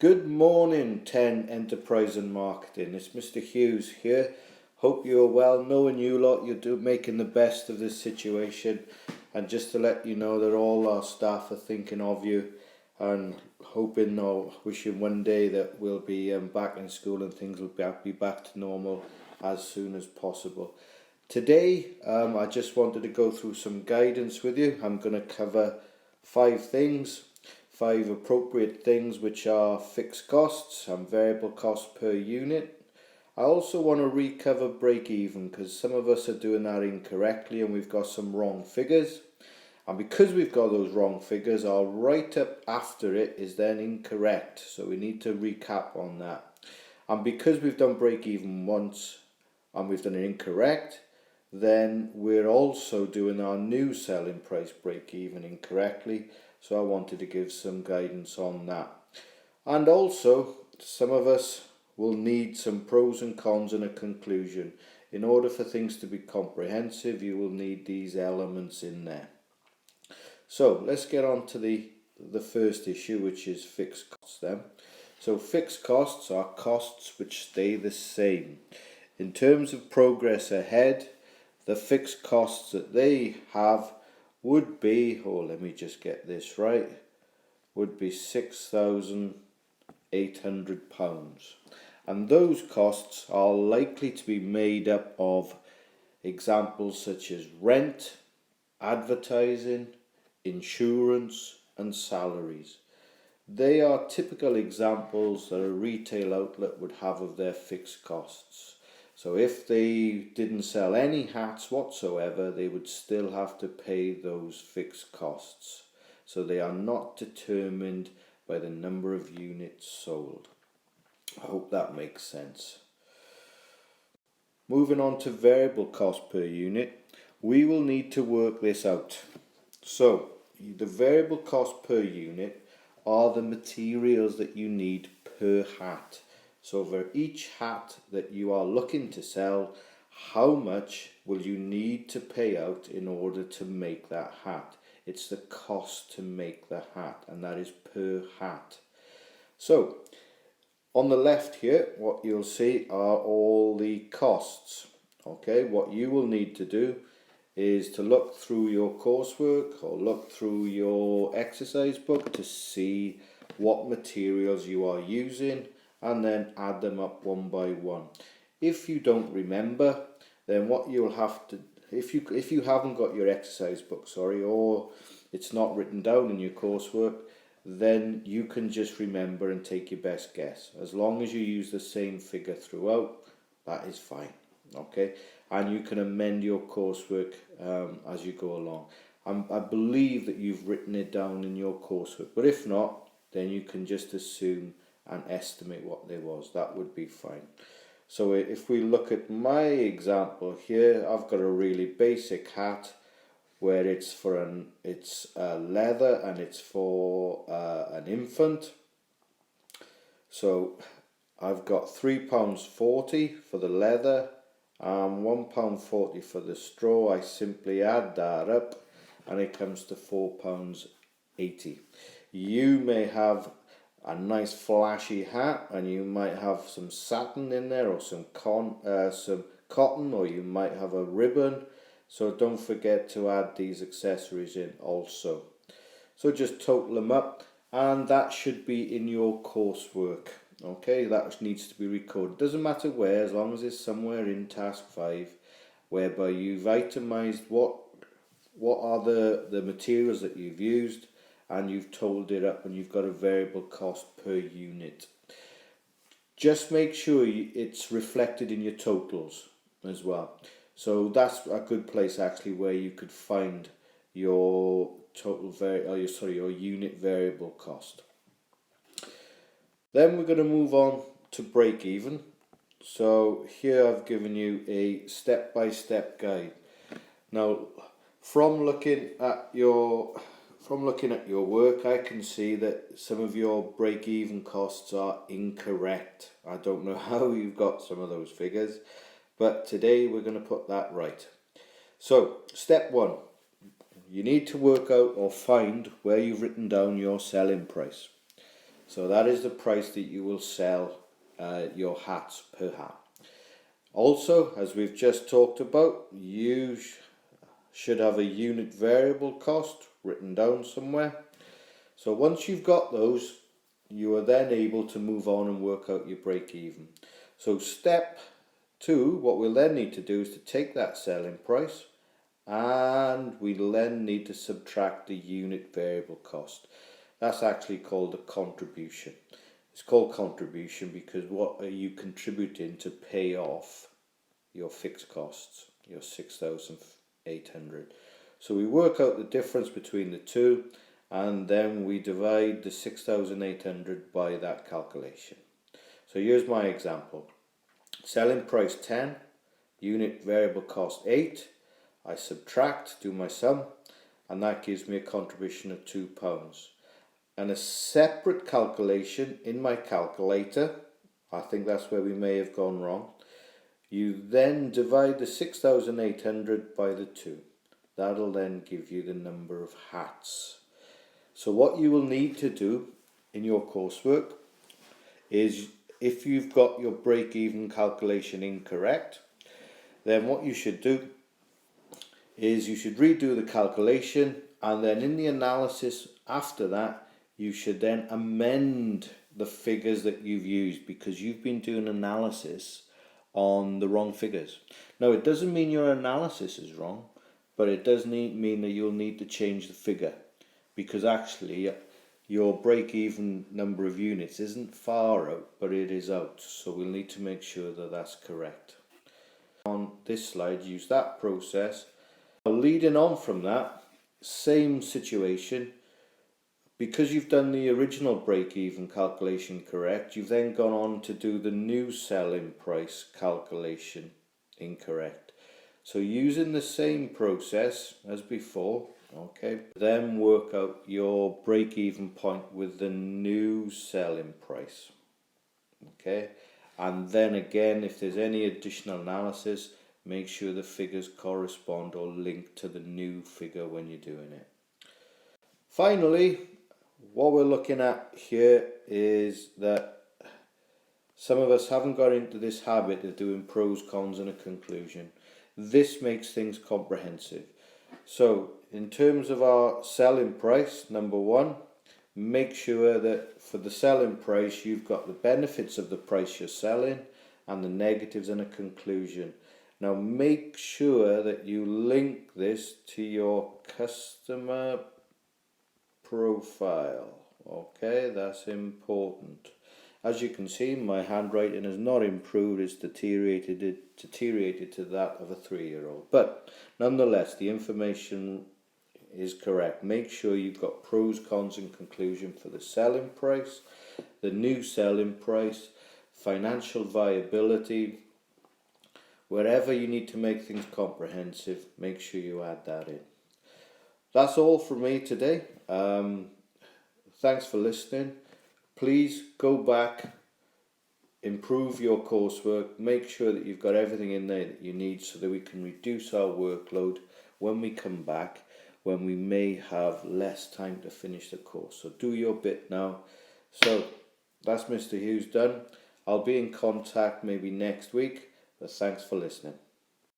Good morning, 10 Enterprise and Marketing. It's Mr. Hughes here. Hope you're well. Knowing you lot, you're making the best of this situation. And just to let you know that all our staff are thinking of you and hoping or wishing one day that we'll be back in school and things will be back to normal as soon as possible. Today, I just wanted to go through some guidance with you. I'm going to cover 5 things. 5 appropriate things, which are fixed costs and variable costs per unit. I also want to recover break even because some of us are doing that incorrectly and we've got some wrong figures. And because we've got those wrong figures, our write up after it is then incorrect. So we need to recap on that. And because we've done break even once and we've done it incorrect, then we're also doing our new selling price break even incorrectly. So I wanted to give some guidance on that. And also, some of us will need some pros and cons and a conclusion. In order for things to be comprehensive, you will need these elements in there. So let's get on to the first issue, which is fixed costs then. So fixed costs are costs which stay the same. In terms of progress ahead, the fixed costs that they have would be, let me just get this right, would be £6,800. And those costs are likely to be made up of examples such as rent, advertising, insurance and salaries. They are typical examples that a retail outlet would have of their fixed costs. So if they didn't sell any hats whatsoever, they would still have to pay those fixed costs. So they are not determined by the number of units sold. I hope that makes sense. Moving on to variable cost per unit, we will need to work this out. So the variable cost per unit are the materials that you need per hat. So for each hat that you are looking to sell, how much will you need to pay out in order to make that hat? It's the cost to make the hat, and that is per hat. So on the left here, what you'll see are all the costs. Okay, what you will need to do is to look through your coursework or look through your exercise book to see what materials you are using, and then add them up one by one. If you don't remember, then what you'll have to, if you haven't got your exercise book, or it's not written down in your coursework, then you can just remember and take your best guess. As long as you use the same figure throughout, that is fine. Okay, and you can amend your coursework as you go along. I believe that you've written it down in your coursework, but if not, then you can just assume and estimate what there was. That would be fine. So if we look at my example here, I've got a really basic hat where it's leather and it's for an infant. So I've got £3.40 for the leather and £1.40 for the straw. I simply add that up and it comes to £4.80. You may have a nice flashy hat and you might have some satin in there or some cotton, or you might have a ribbon. So don't forget to add these accessories in also. So just total them up, and that should be in your coursework. Okay, that needs to be recorded. Doesn't matter where, as long as it's somewhere in task 5, whereby you've itemized what are the materials that you've used, and you've totaled it up, and you've got a variable cost per unit. Just make sure it's reflected in your totals as well. So that's a good place actually where you could find your your unit variable cost. Then we're going to move on to break even. So here I've given you a step-by-step guide. Now, from looking at your work, I can see that some of your break-even costs are incorrect. I don't know how you've got some of those figures, but today we're going to put that right. So, step 1, you need to work out or find where you've written down your selling price. So that is the price that you will sell your hats per hat. Also, as we've just talked about, you should have a unit variable cost written down somewhere. So once you've got those, you are then able to move on and work out your break even. So step 2, what we'll then need to do is to take that selling price, and we'll then need to subtract the unit variable cost. That's actually called a contribution. It's called contribution because what are you contributing to pay off your fixed costs, your 6,800. So we work out the difference between the two, and then we divide the 6,800 by that calculation. So here's my example. Selling price 10, unit variable cost 8. I subtract, do my sum, and that gives me a contribution of £2. And a separate calculation in my calculator, I think that's where we may have gone wrong. You then divide the 6,800 by the 2. That'll then give you the number of hats. So what you will need to do in your coursework is, if you've got your break-even calculation incorrect, then what you should do is you should redo the calculation, and then in the analysis after that, you should then amend the figures that you've used, because you've been doing analysis on the wrong figures. Now, it doesn't mean your analysis is wrong, but it does mean that you'll need to change the figure, because actually your break-even number of units isn't far out, but it is out. So we'll need to make sure that that's correct. On this slide, use that process. Now, leading on from that, same situation. Because you've done the original break-even calculation correct, you've then gone on to do the new selling price calculation incorrect. So using the same process as before, okay, then work out your break-even point with the new selling price. Okay, and then again, if there's any additional analysis, make sure the figures correspond or link to the new figure when you're doing it. Finally, what we're looking at here is that some of us haven't got into this habit of doing pros, cons and a conclusion. This makes things comprehensive. So in terms of our selling price, number 1, make sure that for the selling price you've got the benefits of the price you're selling and the negatives and a conclusion. Now make sure that you link this to your customer profile. Okay, that's important. As you can see, my handwriting has not improved, it's deteriorated to that of a 3-year-old. But nonetheless, the information is correct. Make sure you've got pros, cons and conclusion for the selling price, the new selling price, financial viability. Wherever you need to make things comprehensive, make sure you add that in. That's all from me today. Thanks for listening. Please go back, improve your coursework, make sure that you've got everything in there that you need so that we can reduce our workload when we come back, when we may have less time to finish the course. So do your bit now. So that's Mr. Hughes done. I'll be in contact maybe next week, but thanks for listening.